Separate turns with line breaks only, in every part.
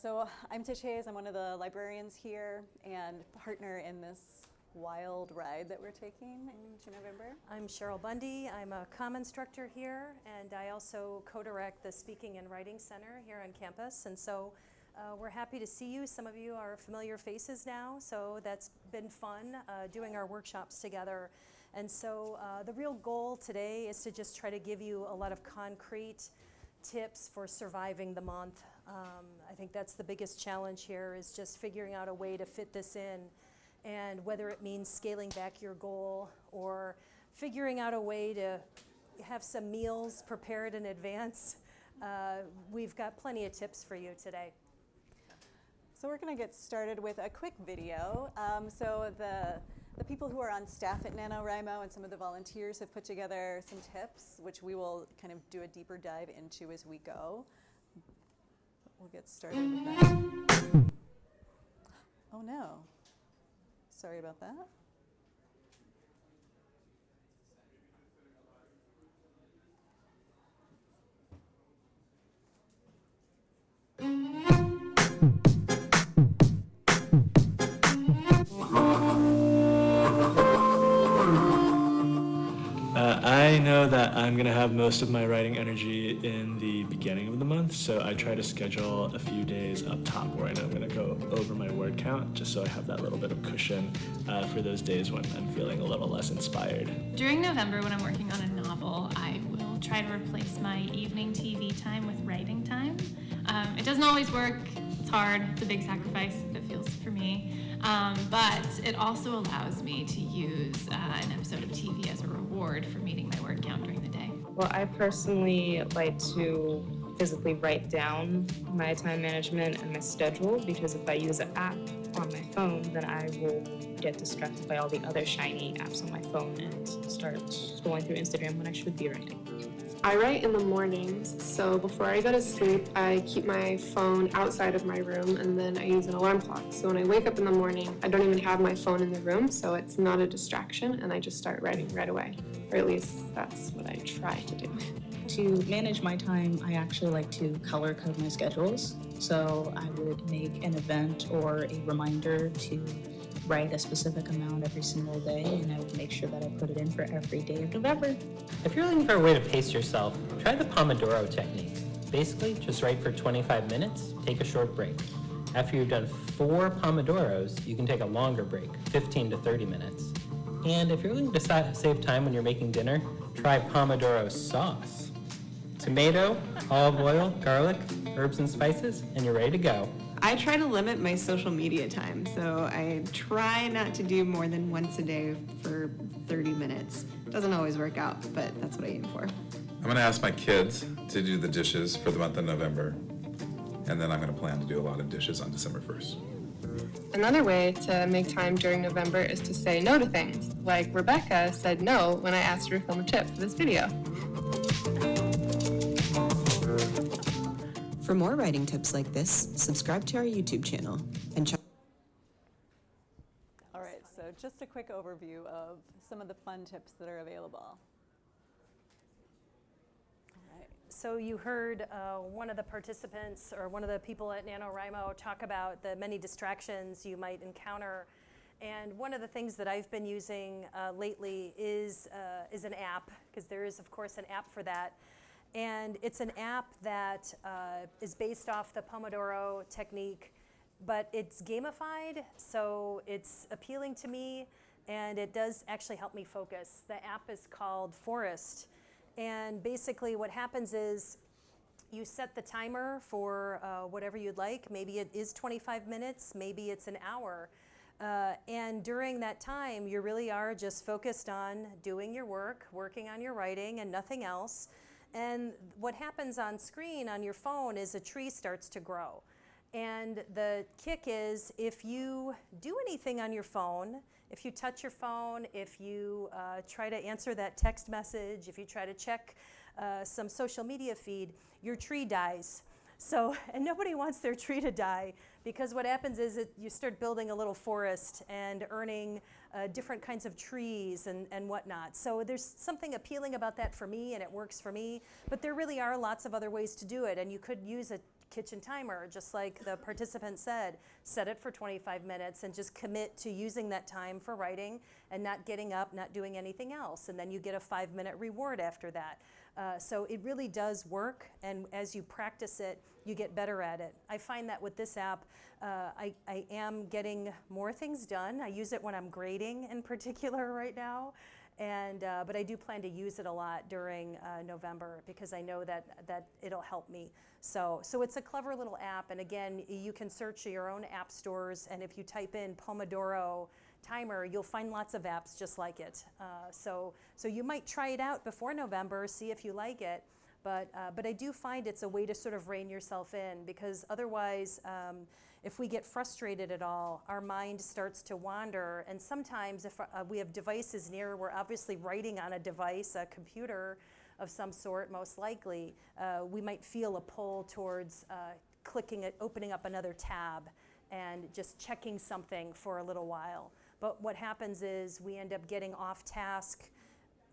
So I'm Tish Hayes. I'm one of the librarians here and partner in this wild ride that we're taking into November.
I'm Cheryl Bundy. I'm a comm instructor here, and I also co-direct the Speaking and Writing Center here on campus. And so we're happy to see you. Some of you are familiar faces now, so that's been fun doing our workshops together. And so the real goal today is to just try to give you a lot of concrete tips for surviving the month. I think that's the biggest challenge here, is just figuring out a way to fit this in, and whether it means scaling back your goal or figuring out a way to have some meals prepared in advance. We've got plenty of tips for you today.
So we're going to get started with a quick video. So the people who are on staff at NaNoWriMo and some of the volunteers have put together some tips, which we will kind of do a deeper dive into as we go. We'll get started with that. Oh no. Sorry about that.
I know that I'm going to have most of my writing energy in the beginning of the month, so I try to schedule a few days up top where I know I'm going to go over my word count, just so I have that little bit of cushion for those days when I'm feeling a little less inspired.
During November, when I'm working on a novel, I will try to replace my evening TV time with writing time. It doesn't always work. It's hard. It's a big sacrifice that feels for me. But it also allows me to use an episode of TV as a reward for meeting my word count during the day.
Well, I personally like to physically write down my time management and my schedule, because if I use an app on my phone, then I will get distracted by all the other shiny apps on my phone and start scrolling through Instagram when I should be writing.
I write in the mornings, so before I go to sleep, I keep my phone outside of my room, and then I use an alarm clock. So when I wake up in the morning, I don't even have my phone in the room, so it's not a distraction, and I just start writing right away. Or at least that's what I try to do.
To manage my time, I actually like to color code my schedules. So I would make an event or a reminder to write a specific amount every single day, and I would make sure that I put it in for every day of November.
If you're looking for a way to pace yourself, try the Pomodoro technique. Basically, just write for 25 minutes, take a short break. After you've done 4 Pomodoros, you can take a longer break, 15 to 30 minutes. And if you're looking to save time when you're making dinner, try Pomodoro sauce. Tomato, olive oil, garlic, herbs and spices, and you're ready to go.
I try to limit my social media time, so I try not to do more than once a day for 30 minutes. Doesn't always work out, but that's what I aim for.
I'm going to ask my kids to do the dishes for the month of November, and then I'm going to plan to do a lot of dishes on December 1st.
Another way to make time during November is to say no to things, like Rebecca said no when I asked her to film a tip for this video.
For more writing tips like this, subscribe to our YouTube channel and check.
All right, so just a quick overview of some of the fun tips that are available.
So you heard one of the participants, or one of the people at NaNoWriMo, talk about the many distractions you might encounter. And one of the things that I've been using lately is an app, because there is, of course, an app for that. And it's an app that is based off the Pomodoro technique, but it's gamified, so it's appealing to me, and it does actually help me focus. The app is called Forest. And basically what happens is you set the timer for whatever you'd like. Maybe it is 25 minutes, maybe it's an hour. And during that time, you really are just focused on doing your work, working on your writing, and nothing else. And what happens on screen on your phone is a tree starts to grow. And the kick is, if you do anything on your phone, if you touch your phone, if you try to answer that text message, if you try to check some social media feed, your tree dies. So, and nobody wants their tree to die, because what happens is you start building a little forest and earning different kinds of trees and whatnot. So there's something appealing about that for me, and it works for me. But there really are lots of other ways to do it, and you could use a kitchen timer, just like the participant said. Set it for 25 minutes and just commit to using that time for writing and not getting up, not doing anything else. And then you get a 5-minute reward after that. So it really does work, and as you practice it, you get better at it. I find that with this app, I am getting more things done. I use it when I'm grading in particular right now. But I do plan to use it a lot during November because I know that it'll help me. So it's a clever little app, and again, you can search your own app stores, and if you type in Pomodoro timer, you'll find lots of apps just like it. So you might try it out before November, see if you like it. But I do find it's a way to sort of rein yourself in, because otherwise, if we get frustrated at all, our mind starts to wander. And sometimes if we have devices near, we're obviously writing on a device, a computer of some sort, most likely, we might feel a pull towards clicking it, opening up another tab and just checking something for a little while. But what happens is we end up getting off task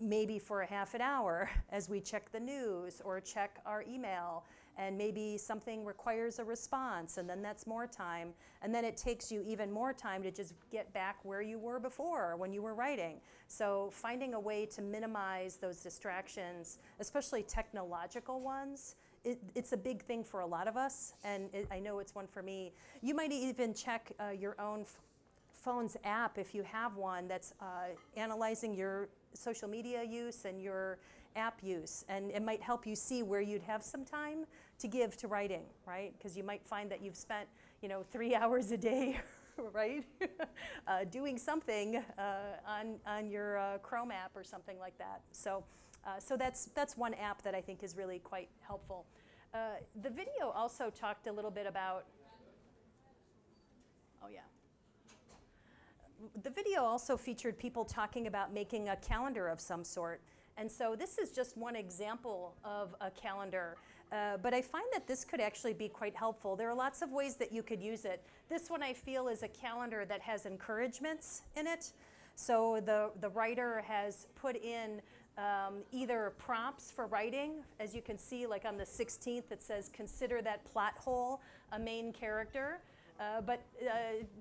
maybe for a half an hour as we check the news or check our email, and maybe something requires a response, and then that's more time, and then it takes you even more time to just get back where you were before when you were writing. So finding a way to minimize those distractions, especially technological ones, it's a big thing for a lot of us, and I know it's one for me. You might even check your own phone's app, if you have one, that's analyzing your social media use and your app use, and it might help you see where you'd have some time to give to writing, right? Because you might find that you've spent 3 hours a day right, doing something on your Chrome app or something like that. So that's one app that I think is really quite helpful. The video also talked a little bit about, the video also featured people talking about making a calendar of some sort. And so this is just one example of a calendar. But I find that this could actually be quite helpful. There are lots of ways that you could use it. This one I feel is a calendar that has encouragements in it. So the writer has put in either prompts for writing. As you can see, like on the 16th, it says, consider that plot hole a main character. But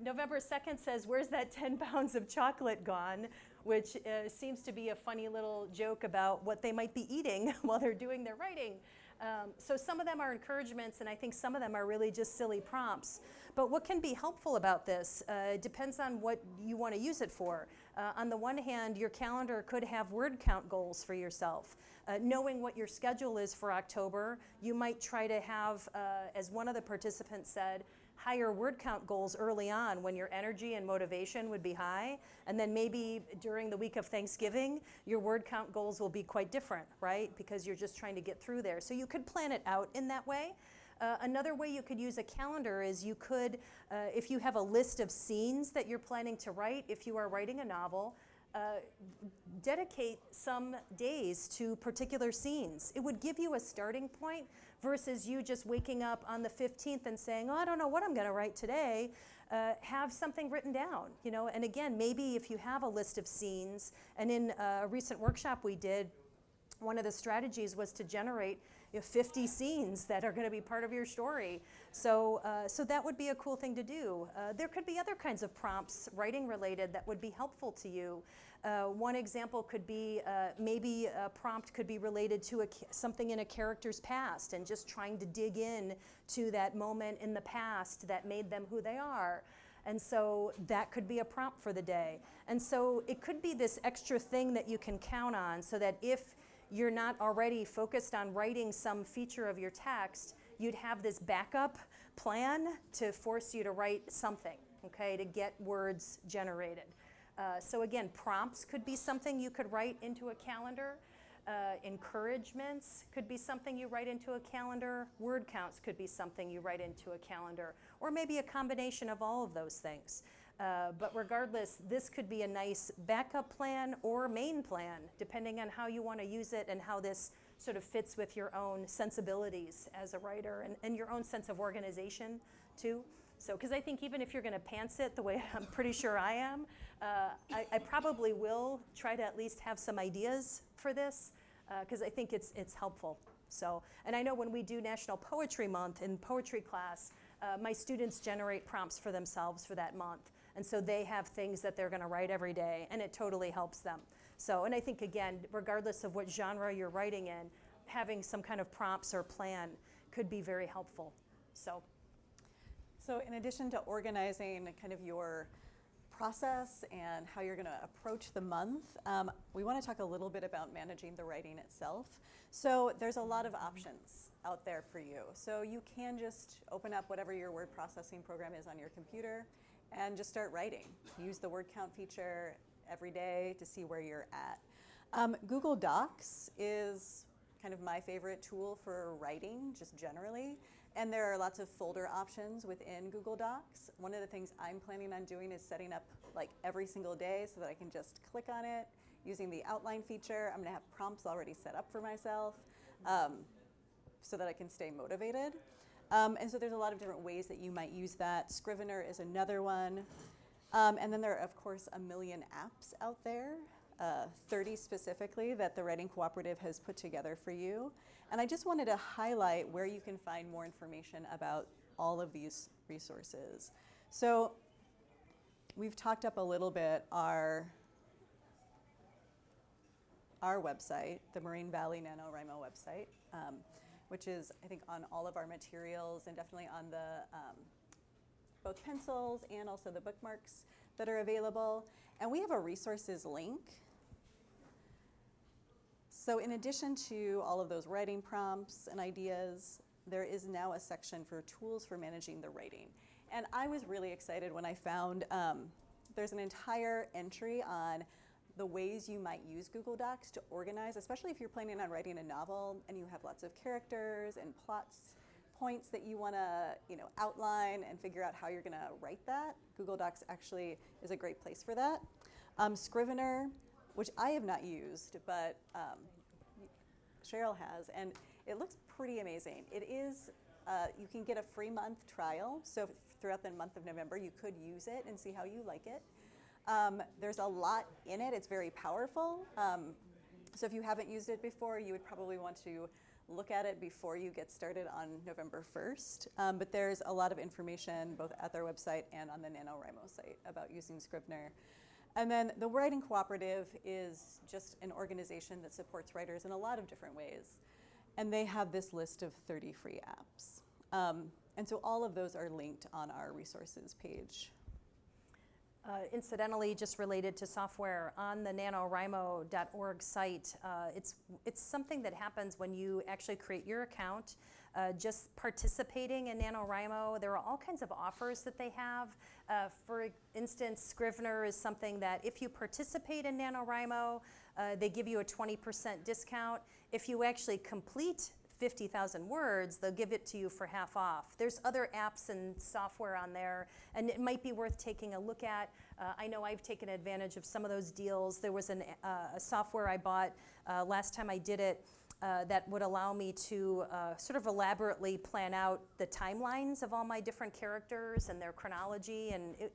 November 2nd says, where's that 10 pounds of chocolate gone? Which seems to be a funny little joke about what they might be eating while they're doing their writing. So some of them are encouragements, and I think some of them are really just silly prompts. But what can be helpful about this depends on what you want to use it for. On the one hand, your calendar could have word count goals for yourself. Knowing what your schedule is for October, you might try to have, as one of the participants said, higher word count goals early on when your energy and motivation would be high, and then maybe during the week of Thanksgiving, your word count goals will be quite different, right? Because you're just trying to get through there. So you could plan it out in that way. Another way you could use a calendar is you could, if you have a list of scenes that you're planning to write, if you are writing a novel, dedicate some days to particular scenes. It would give you a starting point versus you just waking up on the 15th and saying, oh, I don't know what I'm going to write today. Have something written down, and again, maybe if you have a list of scenes, and in a recent workshop we did, one of the strategies was to generate 50 scenes that are going to be part of your story. So that would be a cool thing to do. There could be other kinds of prompts, writing related, that would be helpful to you. One example could be maybe a prompt could be related to something in a character's past and just trying to dig in to that moment in the past that made them who they are. And so that could be a prompt for the day. And so it could be this extra thing that you can count on, so that if you're not already focused on writing some feature of your text, you'd have this backup plan to force you to write something, okay, to get words generated. So again, prompts could be something you could write into a calendar. Encouragements could be something you write into a calendar. Word counts could be something you write into a calendar, or maybe a combination of all of those things. But regardless, this could be a nice backup plan or main plan, depending on how you want to use it and how this sort of fits with your own sensibilities as a writer and your own sense of organization too. So, because I think even if you're going to pants it the way I'm pretty sure I am, I probably will try to at least have some ideas for this, because I think it's helpful. So, and I know when we do National Poetry Month in poetry class, my students generate prompts for themselves for that month. And so they have things that they're going to write every day, and it totally helps them. So, and I think, again, regardless of what genre you're writing in, having some kind of prompts or plan could be very helpful. So
in addition to organizing kind of your process and how you're going to approach the month, we want to talk a little bit about managing the writing itself. So there's a lot of options out there for you. So you can just open up whatever your word processing program is on your computer and just start writing. Use the word count feature every day to see where you're at. Google Docs is kind of my favorite tool for writing, just generally. And there are lots of folder options within Google Docs. One of the things I'm planning on doing is setting up like every single day so that I can just click on it using the outline feature. I'm gonna have prompts already set up for myself so that I can stay motivated. And so there's a lot of different ways that you might use that. Scrivener is another one. And then there are, of course, a million apps out there, 30 specifically, that the Writing Cooperative has put together for you. And I just wanted to highlight where you can find more information about all of these resources. So we've talked up a little bit our website, the Moraine Valley NaNoWriMo website, which is, I think, on all of our materials and definitely on the both pencils and also the bookmarks that are available. And we have a resources link. So in addition to all of those writing prompts and ideas, there is now a section for tools for managing the writing. And I was really excited when I found there's an entire entry on the ways you might use Google Docs to organize, especially if you're planning on writing a novel and you have lots of characters and points that you want to outline and figure out how you're going to write that. Google Docs actually is a great place for that. Scrivener, which I have not used, but Cheryl has, and it looks pretty amazing. It is, you can get a free month trial, so throughout the month of November you could use it and see how you like it. There's a lot in it. It's very powerful. So if you haven't used it before, you would probably want to look at it before you get started on November 1st. But there's a lot of information both at their website and on the NaNoWriMo site about using Scrivener. And then the Writing Cooperative is just an organization that supports writers in a lot of different ways. And they have this list of 30 free apps. And so all of those are linked on our resources page.
Incidentally, just related to software, on the NaNoWriMo.org site, it's something that happens when you actually create your account. Just participating in NaNoWriMo, there are all kinds of offers that they have. For instance, Scrivener is something that if you participate in NaNoWriMo, they give you a 20% discount. If you actually complete 50,000 words, they'll give it to you for half off. There's other apps and software on there, and it might be worth taking a look at. I know I've taken advantage of some of those deals. There was a software I bought last time I did it that would allow me to sort of elaborately plan out the timelines of all my different characters and their chronology, and it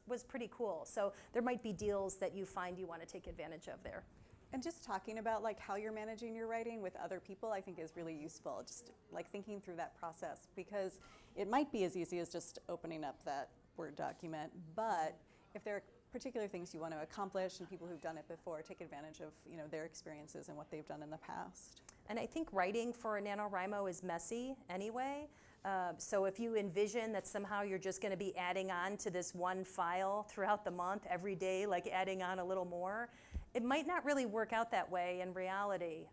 was pretty cool. So there might be deals that you find you want to take advantage of there.
And just talking about like how you're managing your writing with other people, I think is really useful. Just like thinking through that process, because it might be as easy as just opening up that Word document, but if there are particular things you want to accomplish and people who've done it before, take advantage of their experiences and what they've done in the past.
And I think writing for a NaNoWriMo is messy anyway. So if you envision that somehow you're just going to be adding on to this one file throughout the month every day, like adding on a little more, it might not really work out that way in reality.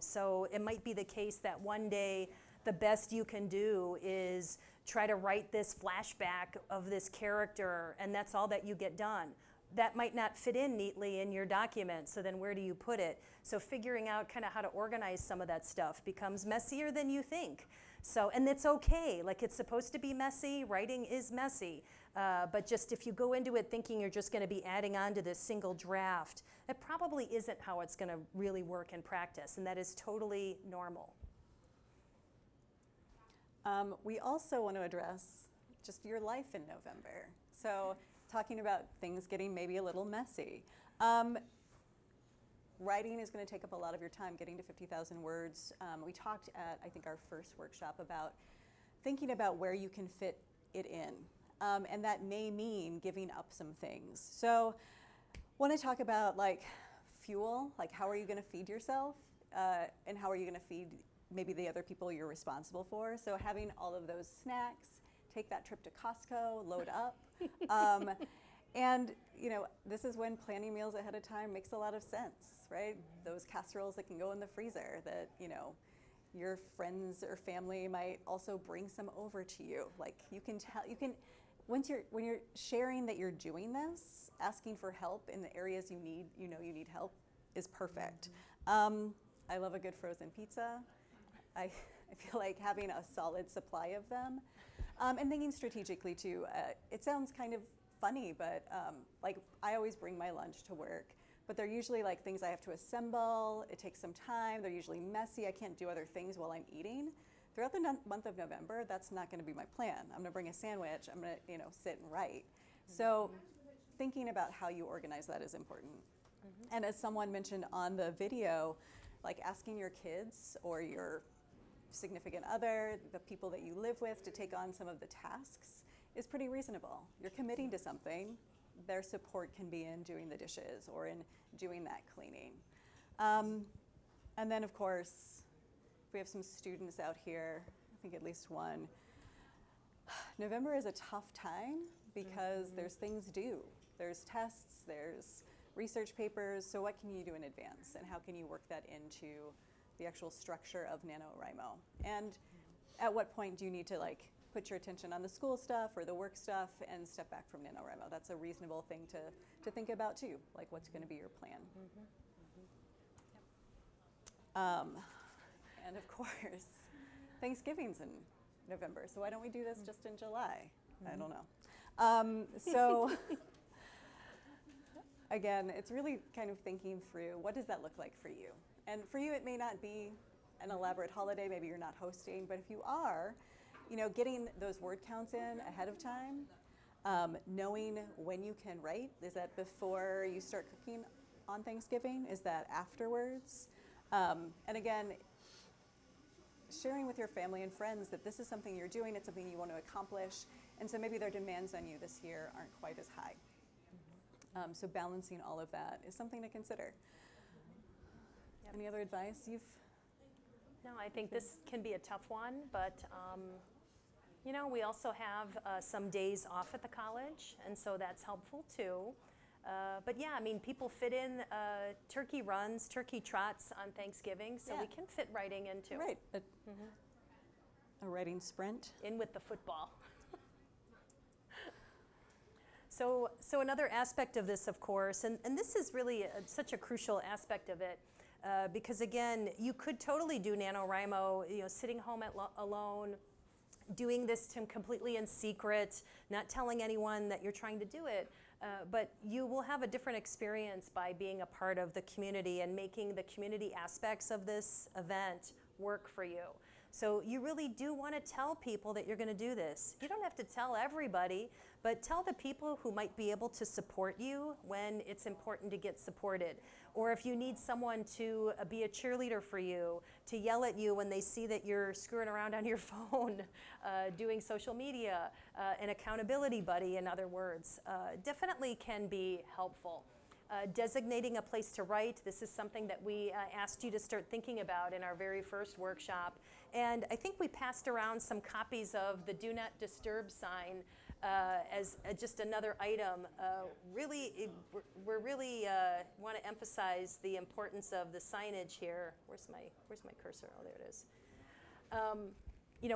So it might be the case that one day the best you can do is try to write this flashback of this character, and that's all that you get done. That might not fit in neatly in your document, so then where do you put it? So figuring out kind of how to organize some of that stuff becomes messier than you think. So, and it's okay, like it's supposed to be messy, writing is messy, but just if you go into it thinking you're just gonna be adding on to this single draft, that probably isn't how it's gonna really work in practice, and that is totally normal.
We also want to address just your life in November. So talking about things getting maybe a little messy. writing is going to take up a lot of your time, getting to 50,000 words. We talked at, I think, our first workshop about thinking about where you can fit it in. And that may mean giving up some things. So want to talk about like fuel, like how are you going to feed yourself and how are you going to feed maybe the other people you're responsible for. So having all of those snacks, take that trip to Costco, load up. And this is when planning meals ahead of time makes a lot of sense, right? Those casseroles that can go in the freezer that, your friends or family might also bring some over to you. Like when you're sharing that you're doing this, asking for help in the areas you need help is perfect. I love a good frozen pizza. I feel like having a solid supply of them. And thinking strategically too. It sounds kind of funny, but like I always bring my lunch to work, but they're usually like things I have to assemble. It takes some time. They're usually messy. I can't do other things while I'm eating. Throughout the month of November, that's not going to be my plan. I'm going to bring a sandwich. I'm going to sit and write. So thinking about how you organize that is important. And as someone mentioned on the video, like asking your kids or your significant other, the people that you live with, to take on some of the tasks is pretty reasonable. You're committing to something. Their support can be in doing the dishes or in doing that cleaning. And then, of course, we have some students out here, I think at least one. November is a tough time because there's things due. There's tests, there's research papers, so what can you do in advance and how can you work that into the actual structure of NaNoWriMo? And at what point do you need to put your attention on the school stuff or the work stuff and step back from NaNoWriMo? That's a reasonable thing to think about too, like what's going to be your plan. And of course, Thanksgiving's in November, so why don't we do this just in July? I don't know. So again, it's really kind of thinking through what does that look like for you? And for you, it may not be an elaborate holiday, maybe you're not hosting, but if you are, getting those word counts in ahead of time, knowing when you can write. Is that before you start cooking on Thanksgiving? Is that afterwards? And again, sharing with your family and friends that this is something you're doing, it's something you want to accomplish, and so maybe their demands on you this year aren't quite as high. So balancing all of that is something to consider. Any other advice
No, I think this can be a tough one, but we also have some days off at the college, and so that's helpful too. But yeah, I mean, people fit in turkey runs, turkey trots on Thanksgiving, so we can fit writing into.
Right, a writing sprint.
In with the football. So another aspect of this, of course, and this is really such a crucial aspect of it, because again, you could totally do NaNoWriMo, sitting home alone, doing this completely in secret, not telling anyone that you're trying to do it, but you will have a different experience by being a part of the community and making the community aspects of this event work for you. So you really do want to tell people that you're going to do this. You don't have to tell everybody, but tell the people who might be able to support you when it's important to get supported. Or if you need someone to be a cheerleader for you, to yell at you when they see that you're screwing around on your phone, doing social media, an accountability buddy, in other words, definitely can be helpful. Designating a place to write, this is something that we asked you to start thinking about in our very first workshop. And I think we passed around some copies of the Do Not Disturb sign as just another item. We really want to emphasize the importance of the signage here. Where's my cursor? Oh, there it is.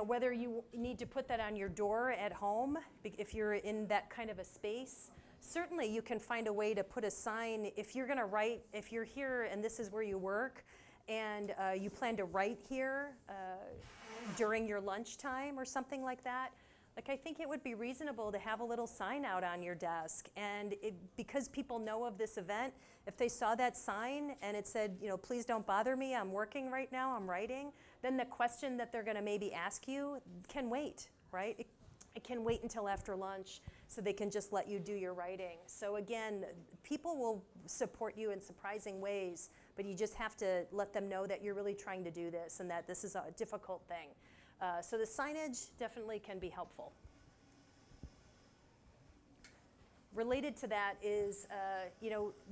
Whether you need to put that on your door at home, if you're in that kind of a space, certainly you can find a way to put a sign. If you're going to write, if you're here and this is where you work, and you plan to write here during your lunchtime or something like that, I think it would be reasonable to have a little sign out on your desk. And because people know of this event, if they saw that sign and it said, please don't bother me, I'm working right now, I'm writing, then the question that they're going to maybe ask you can wait, right? It can wait until after lunch so they can just let you do your writing. So again, people will support you in surprising ways but you just have to let them know that you're really trying to do this and that this is a difficult thing. So the signage definitely can be helpful. Related to that is,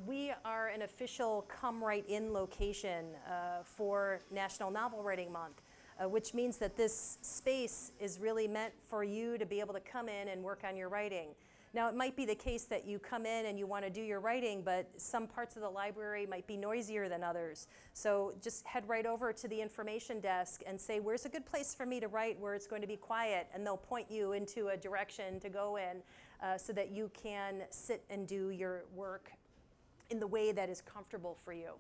we are an official Come Right In location for National Novel Writing Month, which means that this space is really meant for you to be able to come in and work on your writing. Now, it might be the case that you come in and you want to do your writing, but some parts of the library might be noisier than others. So just head right over to the information desk and say, where's a good place for me to write where it's going to be quiet? And they'll point you into a direction to go in so that you can sit and do your work in the way that is comfortable for you.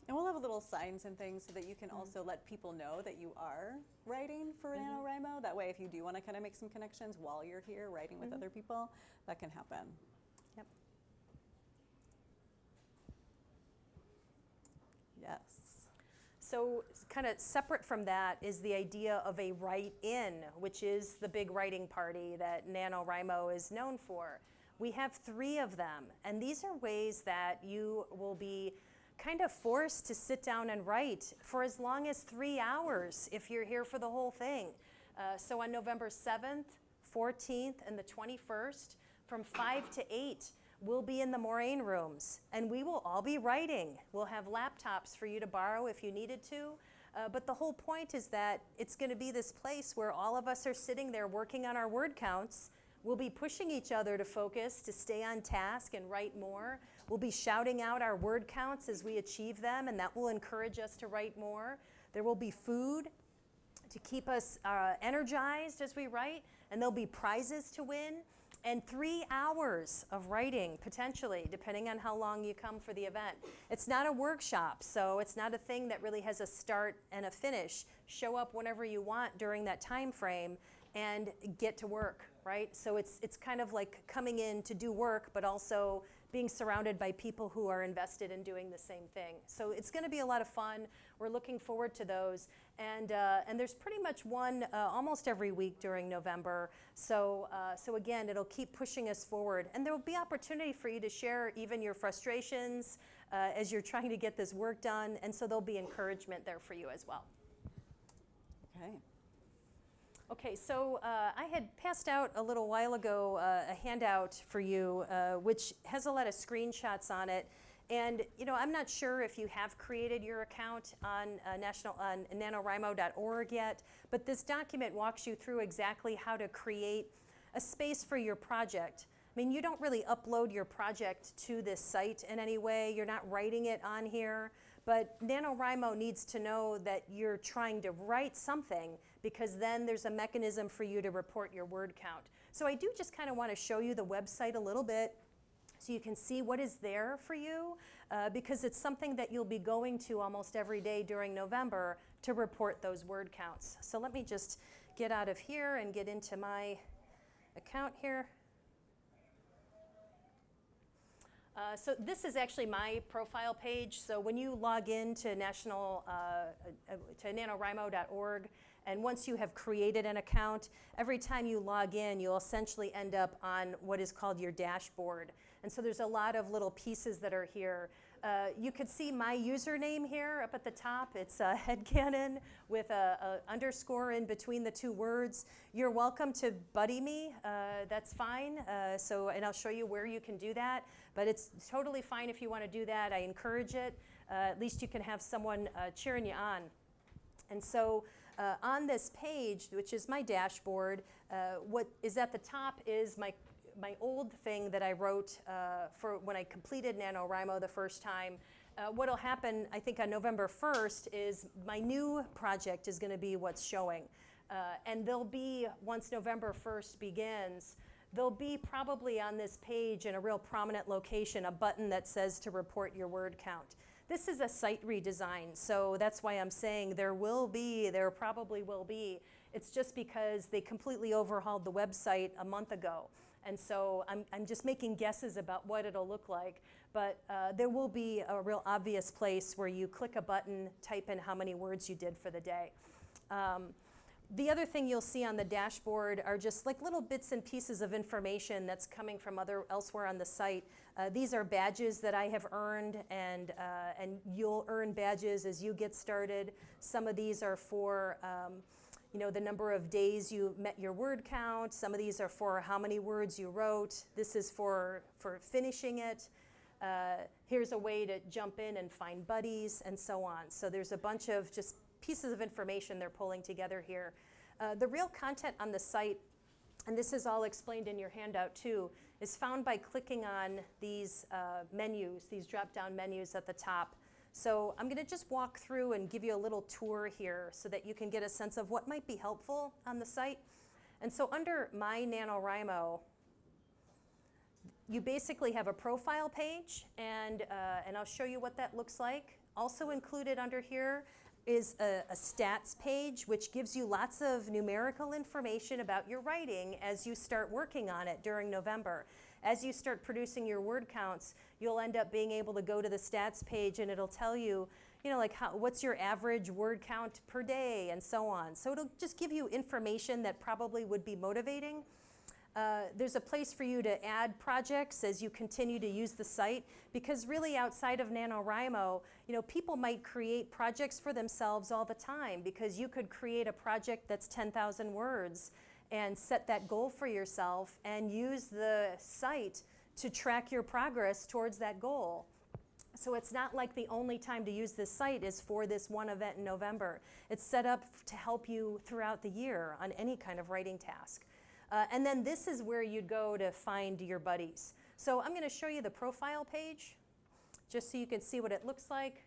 And we'll have little signs and things so that you can also let people know that you are writing for NaNoWriMo. That way, if you do want to kind of make some connections while you're here writing with other people, that can happen.
Yep.
Yes.
So kind of separate from that is the idea of a write-in, which is the big writing party that NaNoWriMo is known for. We have 3 of them, and these are ways that you will be kind of forced to sit down and write for as long as 3 hours if you're here for the whole thing. So on November 7th, 14th, and the 21st, from 5 to 8, we'll be in the Moraine rooms, and we will all be writing. We'll have laptops for you to borrow if you needed to, but the whole point is that it's going to be this place where all of us are sitting there working on our word counts. We'll be pushing each other to focus, to stay on task and write more. We'll be shouting out our word counts as we achieve them, and that will encourage us to write more. There will be food to keep us energized as we write, and there'll be prizes to win, and 3 hours of writing, potentially, depending on how long you come for the event. It's not a workshop, so it's not a thing that really has a start and a finish. Show up whenever you want during that time frame and get to work, right? So it's kind of like coming in to do work, but also being surrounded by people who are invested in doing the same thing. So it's going to be a lot of fun. We're looking forward to those. And there's pretty much one almost every week during November. So again, it'll keep pushing us forward. And there will be opportunity for you to share even your frustrations as you're trying to get this work done. And so there'll be encouragement there for you as well.
Okay.
Okay, so I had passed out a little while ago a handout for you, which has a lot of screenshots on it. And I'm not sure if you have created your account on NaNoWriMo.org yet, but this document walks you through exactly how to create a space for your project. I mean, you don't really upload your project to this site in any way. You're not writing it on here. But NaNoWriMo needs to know that you're trying to write something, because then there's a mechanism for you to report your word count. So I do just kind of want to show you the website a little bit so you can see what is there for you, because it's something that you'll be going to almost every day during November to report those word counts. So let me just get out of here and get into my account here. So this is actually my profile page. So when you log in to NaNoWriMo.org, and once you have created an account, every time you log in, you'll essentially end up on what is called your dashboard. And so there's a lot of little pieces that are here. You could see my username here up at the top. It's a headcanon with a underscore in between the 2 words. You're welcome to buddy me. That's fine. And I'll show you where you can do that. But it's totally fine if you want to do that. I encourage it. At least you can have someone cheering you on. And so on this page, which is my dashboard, what is at the top is my old thing that I wrote for when I completed NaNoWriMo the first time. What'll happen, I think, on November 1st is my new project is going to be what's showing. And there'll be, once November 1st begins, there'll be probably on this page in a real prominent location a button that says to report your word count. This is a site redesign, so that's why I'm saying there probably will be. It's just because they completely overhauled the website a month ago. And so I'm just making guesses about what it'll look like. But there will be a real obvious place where you click a button, type in how many words you did for the day. The other thing you'll see on the dashboard are just like little bits and pieces of information that's coming from elsewhere on the site. These are badges that I have earned, and you'll earn badges as you get started. Some of these are for the number of days you met your word count. Some of these are for how many words you wrote. This is for finishing it. Here's a way to jump in and find buddies, and so on. So there's a bunch of just pieces of information they're pulling together here. The real content on the site, and this is all explained in your handout too, is found by clicking on these menus, these drop-down menus at the top. So I'm going to just walk through and give you a little tour here so that you can get a sense of what might be helpful on the site. And so under My NaNoWriMo, you basically have a profile page, and I'll show you what that looks like. Also included under here is a stats page, which gives you lots of numerical information about your writing as you start working on it during November. As you start producing your word counts, you'll end up being able to go to the stats page, and it'll tell you, like what's your average word count per day, and so on. So it'll just give you information that probably would be motivating. There's a place for you to add projects as you continue to use the site, because really outside of NaNoWriMo, people might create projects for themselves all the time, because you could create a project that's 10,000 words and set that goal for yourself and use the site to track your progress towards that goal. So it's not like the only time to use this site is for this one event in November. It's set up to help you throughout the year on any kind of writing task. And then this is where you'd go to find your buddies. So I'm going to show you the profile page, just so you can see what it looks like.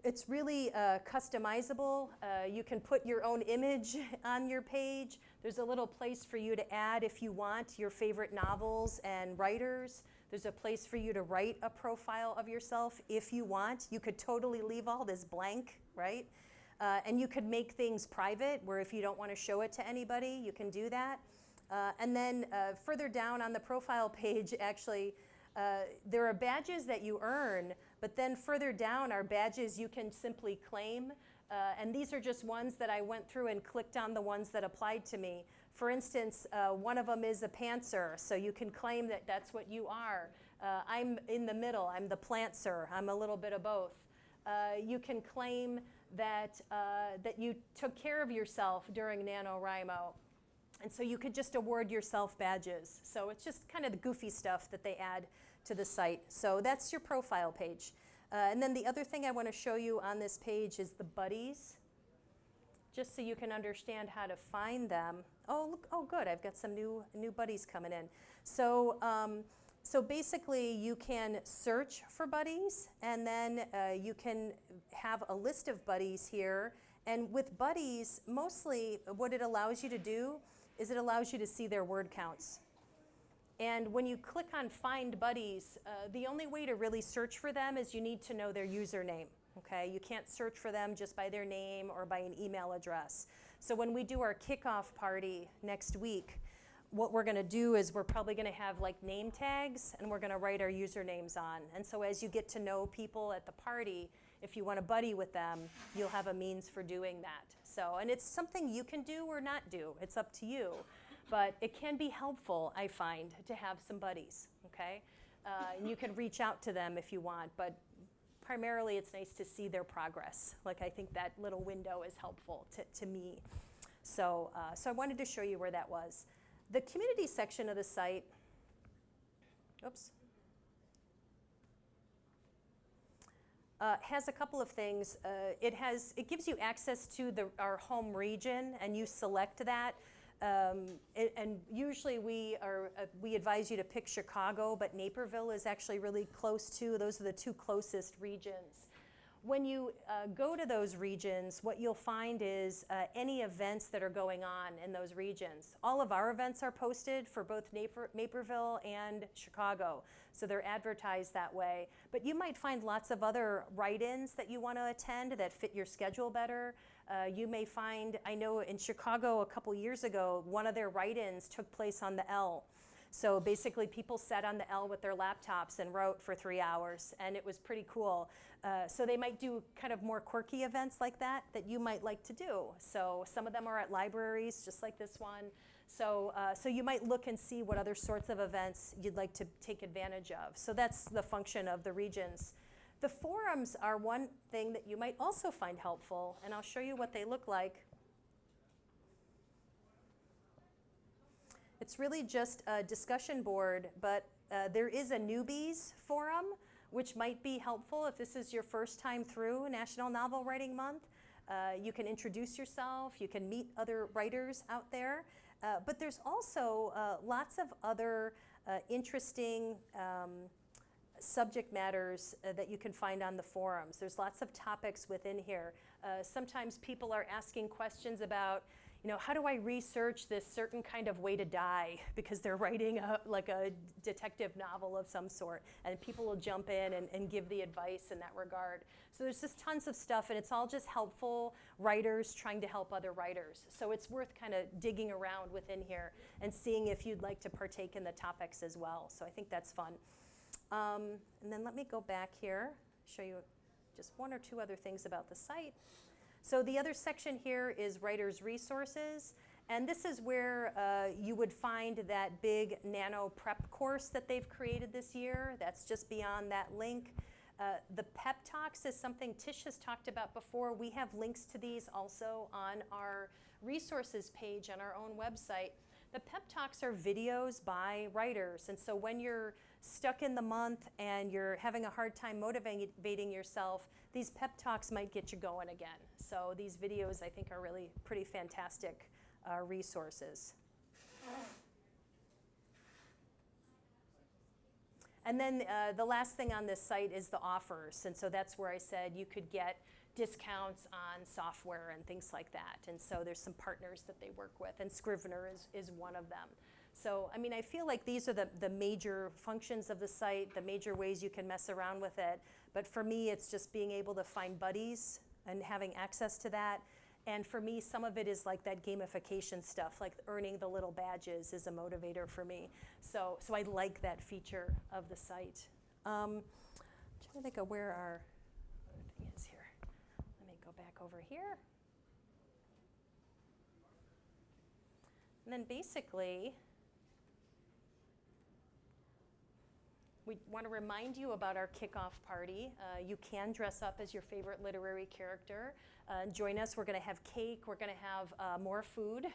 It's really customizable. You can put your own image on your page. There's a little place for you to add, if you want, your favorite novels and writers. There's a place for you to write a profile of yourself if you want. You could totally leave all this blank, right? And you could make things private, where if you don't want to show it to anybody, you can do that. And then further down on the profile page, actually, there are badges that you earn, but then further down are badges you can simply claim. And these are just ones that I went through and clicked on the ones that applied to me. For instance, one of them is a pantser, so you can claim that that's what you are. I'm in the middle. I'm the plantser. I'm a little bit of both. You can claim that you took care of yourself during NaNoWriMo. And so you could just award yourself badges. So it's just kind of the goofy stuff that they add to the site. So that's your profile page. And then the other thing I want to show you on this page is the buddies, just so you can understand how to find them. Oh, look, oh good, I've got some new buddies coming in. So, so basically you can search for buddies, and then you can have a list of buddies here. And with buddies, mostly what it allows you to do is it allows you to see their word counts. And when you click on Find Buddies, the only way to really search for them is you need to know their username. Okay? You can't search for them just by their name or by an email address. So when we do our kickoff party next week, what we're going to do is we're probably going to have like name tags, and we're going to write our usernames on. And so as you get to know people at the party, if you want to buddy with them, you'll have a means for doing that. So, and it's something you can do or not do. It's up to you. But it can be helpful, I find, to have some buddies, okay? And you can reach out to them if you want, but primarily it's nice to see their progress. Like, I think that little window is helpful to me. So, so I wanted to show you where that was. The community section of the site, oops, has a couple of things. It gives you access to our home region, and you select that. And usually we advise you to pick Chicago, but Naperville is actually really close too. Those are the two closest regions. When you go to those regions, what you'll find is any events that are going on in those regions. All of our events are posted for both Naperville and Chicago, so they're advertised that way. But you might find lots of other write-ins that you want to attend that fit your schedule better. You may find, I know in Chicago a couple years ago, one of their write-ins took place on the L. So basically people sat on the L with their laptops and wrote for 3 hours, and it was pretty cool. So they might do kind of more quirky events like that you might like to do. So some of them are at libraries, just like this one. So you might look and see what other sorts of events you'd like to take advantage of. So that's the function of the regions. The forums are one thing that you might also find helpful, and I'll show you what they look like. It's really just a discussion board, but there is a newbies forum, which might be helpful if this is your first time through National Novel Writing Month. You can introduce yourself, you can meet other writers out there, but there's also lots of other interesting subject matters that you can find on the forums. There's lots of topics within here. Sometimes people are asking questions about, how do I research this certain kind of way to die? Because they're writing like a detective novel of some sort, and people will jump in and give the advice in that regard. So there's just tons of stuff, and it's all just helpful writers trying to help other writers. So it's worth kind of digging around within here and seeing if you'd like to partake in the topics as well. So I think that's fun. And then let me go back here, show you just one or two other things about the site. So the other section here is Writers' Resources, and this is where you would find that big Nano prep course that they've created this year. That's just beyond that link. The pep talks is something Tish has talked about before. We have links to these also on our resources page on our own website. The pep talks are videos by writers, and so when you're stuck in the month and you're having a hard time motivating yourself, these pep talks might get you going again. So these videos I think are really pretty fantastic resources. And then the last thing on this site is the offers, and so that's where I said you could get discounts on software and things like that. And so there's some partners that they work with, and Scrivener is one of them. So, I mean, I feel like these are the major functions of the site, the major ways you can mess around with it. But for me, it's just being able to find buddies and having access to that. And for me, some of it is like that gamification stuff, like earning the little badges is a motivator for me. So I like that feature of the site. I'm trying to think of where our thing is here. Let me go back over here. And then basically, we want to remind you about our kickoff party. You can dress up as your favorite literary character. Join us. We're going to have cake. We're going to have more food.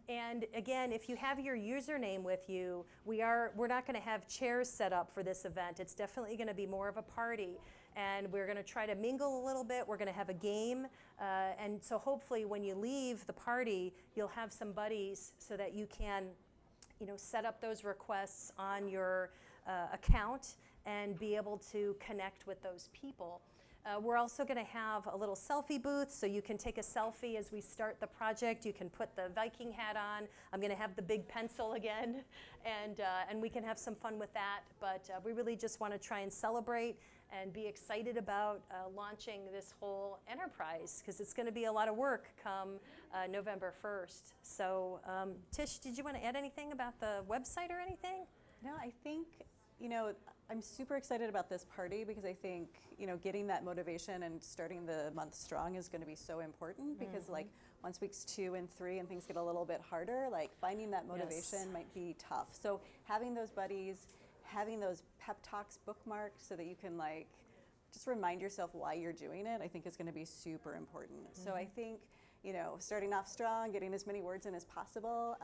And again, if you have your username with you, we're not going to have chairs set up for this event. It's definitely going to be more of a party. And we're going to try to mingle a little bit. We're going to have a game. And so hopefully when you leave the party, you'll have some buddies so that you can set up those requests on your account and be able to connect with those people. We're also going to have a little selfie booth, so you can take a selfie as we start the project. You can put the Viking hat on. I'm going to have the big pencil again, and we can have some fun with that. But we really just want to try and celebrate and be excited about launching this whole enterprise, because it's going to be a lot of work come November 1st. So Tish, did you want to add anything about the website or anything?
No, I think, I'm super excited about this party because I think, getting that motivation and starting the month strong is going to be so important, because like once weeks 2 and 3 and things get a little bit harder, like finding that motivation might be tough. So having those buddies, having those pep talks bookmarked so that you can like just remind yourself why you're doing it, I think is going to be super important. So I think, starting off strong, getting as many words in as possible.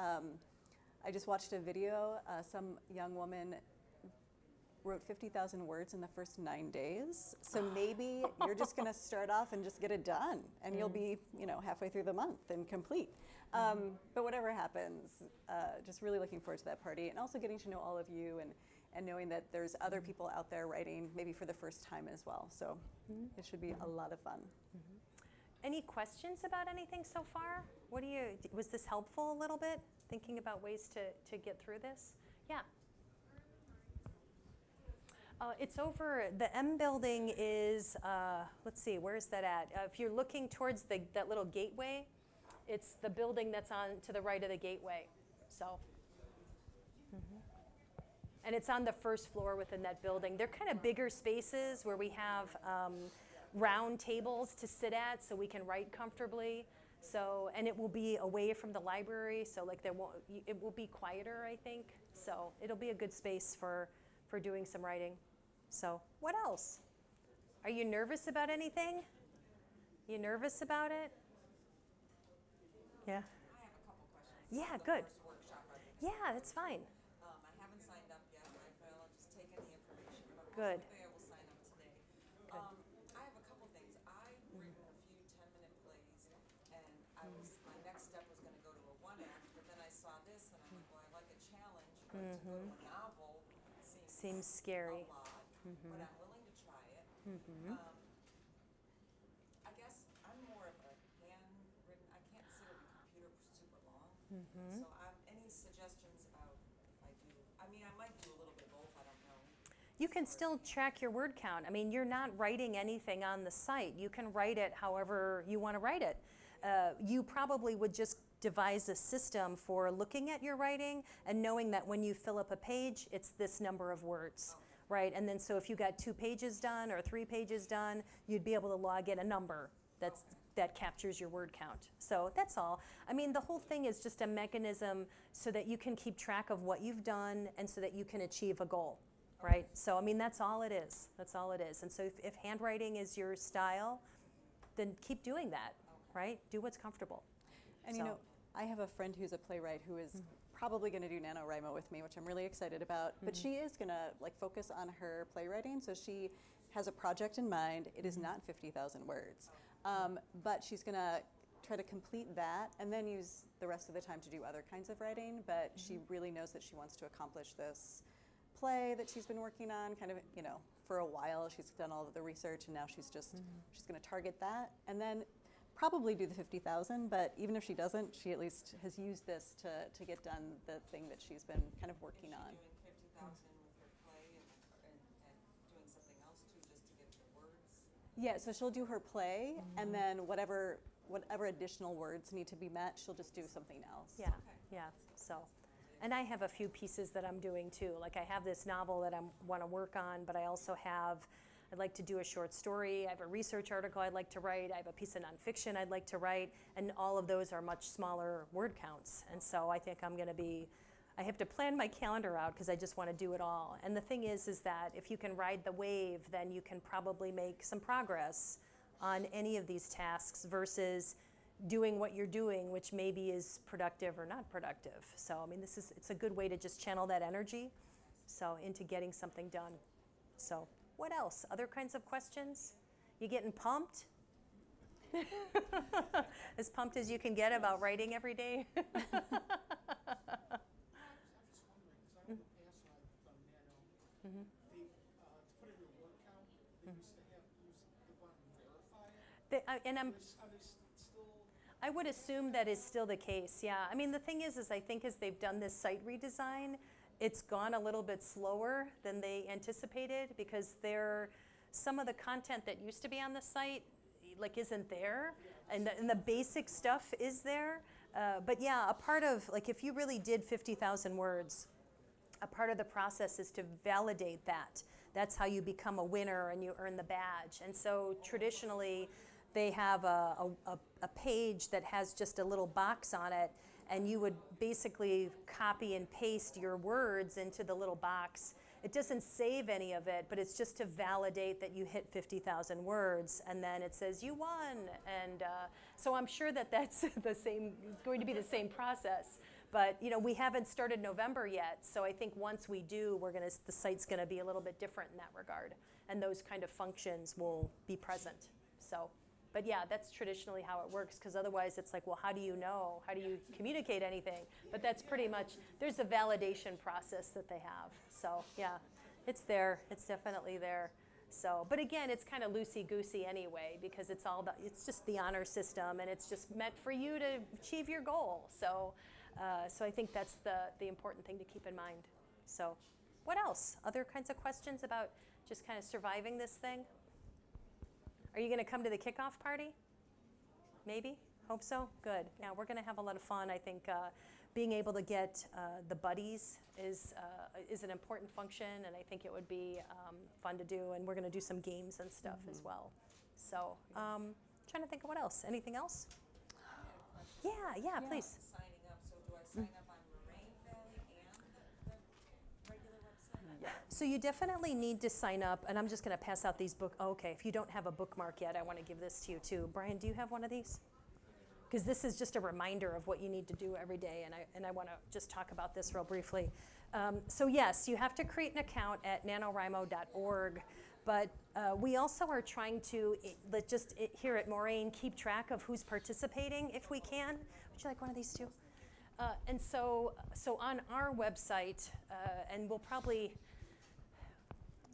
I just watched a video, some young woman wrote 50,000 words in the first 9 days. So maybe you're just going to start off and just get it done, and you'll be, halfway through the month and complete. But whatever happens, just really looking forward to that party, and also getting to know all of you and knowing that there's other people out there writing maybe for the first time as well. So it should be a lot of fun.
Any questions about anything so far? Was this helpful a little bit, thinking about ways to get through this? Yeah. It's over, the M building is, let's see, where's that at? If you're looking towards that little gateway, it's the building that's on to the right of the gateway. So, And it's on the first floor within that building. They're kind of bigger spaces where we have round tables to sit at so we can write comfortably. So, and it will be away from the library, so like it will be quieter, I think. So it'll be a good space for doing some writing. So what else? Are you nervous about anything? You nervous about it? Yeah.
I have a couple questions.
Yeah,
This is
good.
the first workshop I've been
Yeah, that's fine.
I haven't signed up yet, but I feel I'll just take any information. But
Good.
hopefully I will sign up today.
Good.
I have a couple things. I've written a few 10-minute plays, and my next step was going to go to a one-act, but then I saw this, and I'm like, well, I like a challenge, but to go to a novel
Seems scary.
a lot, but I'm willing to try it. I guess I'm more of a handwritten, I can't sit at a computer for super long. So any suggestions about if I do, I mean, I might do a little bit of both, I don't know.
You can still track your word count. I mean, you're not writing anything on the site. You can write it however you want to write it. You probably would just devise a system for looking at your writing and knowing that when you fill up a page, it's this number of words, right? And then so if you got 2 pages done or 3 pages done, you'd be able to log in a number that captures your word count. So that's all. I mean, the whole thing is just a mechanism so that you can keep track of what you've done and so that you can achieve a goal, right? So, I mean, that's all it is. That's all it is. And so if handwriting is your style, then keep doing that, right? Do what's comfortable.
And you know, I have a friend who's a playwright who is probably going to do NaNoWriMo with me, which I'm really excited about. But she is going to like focus on her playwriting. So she has a project in mind. It is not 50,000 words, but she's going to try to complete that and then use the rest of the time to do other kinds of writing. But she really knows that she wants to accomplish this play that she's been working on kind of, you know, for a while. She's done all of the research and now she's going to target that and then probably do the 50,000, but even if she doesn't, she at least has used this to get done the thing that she's been kind of working on.
Doing 50,000 with her play and doing something else too, just to get the words.
Yeah, so she'll do her play and then whatever additional words need to be met, she'll just do something else.
Yeah, yeah. So, and I have a few pieces that I'm doing too. Like I have this novel that I want to work on, but I also I'd like to do a short story. I have a research article I'd like to write. I have a piece of nonfiction I'd like to write. And all of those are much smaller word counts. And so I think I have to plan my calendar out because I just want to do it all. And the thing is that if you can ride the wave, then you can probably make some progress on any of these tasks versus doing what you're doing, which maybe is productive or not productive. So, I mean, it's a good way to just channel that energy into getting something done. So. What else? Other kinds of questions? You getting pumped? As pumped as you can get about writing every day?
I'm just wondering, because I know in the past when I've done Nano, to put in your word count, they used to want to verify it. Are they still?
I would assume that is still the case, yeah. I mean, the thing is I think as they've done this site redesign, it's gone a little bit slower than they anticipated because some of the content that used to be on the site like isn't there, and the basic stuff is there. But yeah, a part of, like if you really did 50,000 words, a part of the process is to validate that. That's how you become a winner and you earn the badge. And so traditionally, they have a page that has just a little box on it, and you would basically copy and paste your words into the little box. It doesn't save any of it, but it's just to validate that you hit 50,000 words, and then it says you won. And so I'm sure that that's going to be the same process. But you know, we haven't started November yet, so I think once we do, the site's going to be a little bit different in that regard, and those kind of functions will be present. So. But yeah, that's traditionally how it works, because otherwise it's like, well, how do you know? How do you communicate anything? But that's pretty much, there's a validation process that they have. So yeah, it's there. It's definitely there. So, but again, it's kind of loosey-goosey anyway, because it's just the honor system, and it's just meant for you to achieve your goal. So, so I think that's the important thing to keep in mind. So what else? Other kinds of questions about just kind of surviving this thing? Are you going to come to the kickoff party? Maybe? Hope so? Good. Yeah, we're going to have a lot of fun, I think. being able to get the buddies is an important function, and I think it would be fun to do. And we're going to do some games and stuff as well. So, trying to think of what else. Anything else? Yeah, please.
Signing up, so do I sign up on Moraine Valley and the regular website?
So you definitely need to sign up, and I'm just going to pass out these okay, if you don't have a bookmark yet, I want to give this to you too. Brian, do you have one of these? Because this is just a reminder of what you need to do every day, and I want to just talk about this real briefly. So yes, you have to create an account at NaNoWriMo.org, but we also are trying to, here at Moraine, keep track of who's participating if we can. Would you like one of these too? And so on our website, and we'll probably,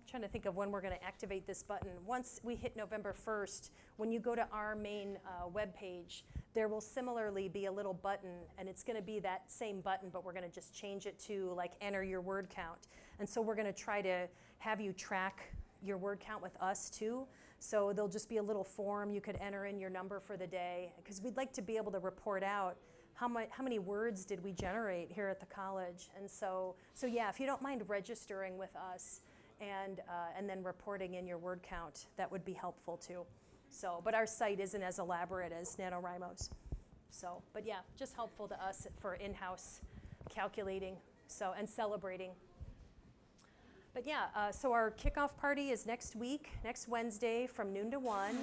trying to think of when we're going to activate this button. Once we hit November 1st, when you go to our main web page, there will similarly be a little button, and it's going to be that same button, but we're going to just change it to like enter your word count. And so we're going to try to have you track your word count with us too. So there'll just be a little form you could enter in your number for the day, because we'd like to be able to report out how many words did we generate here at the college. And so yeah, if you don't mind registering with us, and then reporting in your word count, that would be helpful too. So, but our site isn't as elaborate as NaNoWriMo's. So, but yeah, just helpful to us for in-house calculating, and celebrating. But yeah, so our kickoff party is next week, next Wednesday from noon to 1,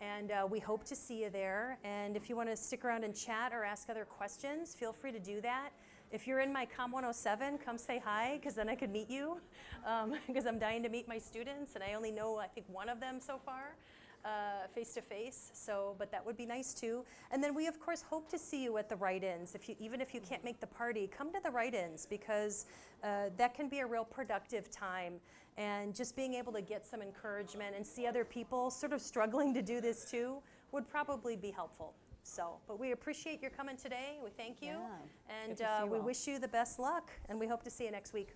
and we hope to see you there. And if you want to stick around and chat or ask other questions, feel free to do that. If you're in my Com 107, come say hi, because then I could meet you, because I'm dying to meet my students, and I only know, I think, one of them so far, face-to-face, but that would be nice too. And then we, of course, hope to see you at the write-ins. Even if you can't make the party, come to the write-ins, because that can be a real productive time. And just being able to get some encouragement and see other people sort of struggling to do this too would probably be helpful. But we appreciate your coming today. We thank you.
Yeah,
And
good to see you
we
all.
wish you the best luck, and we hope to see you next week.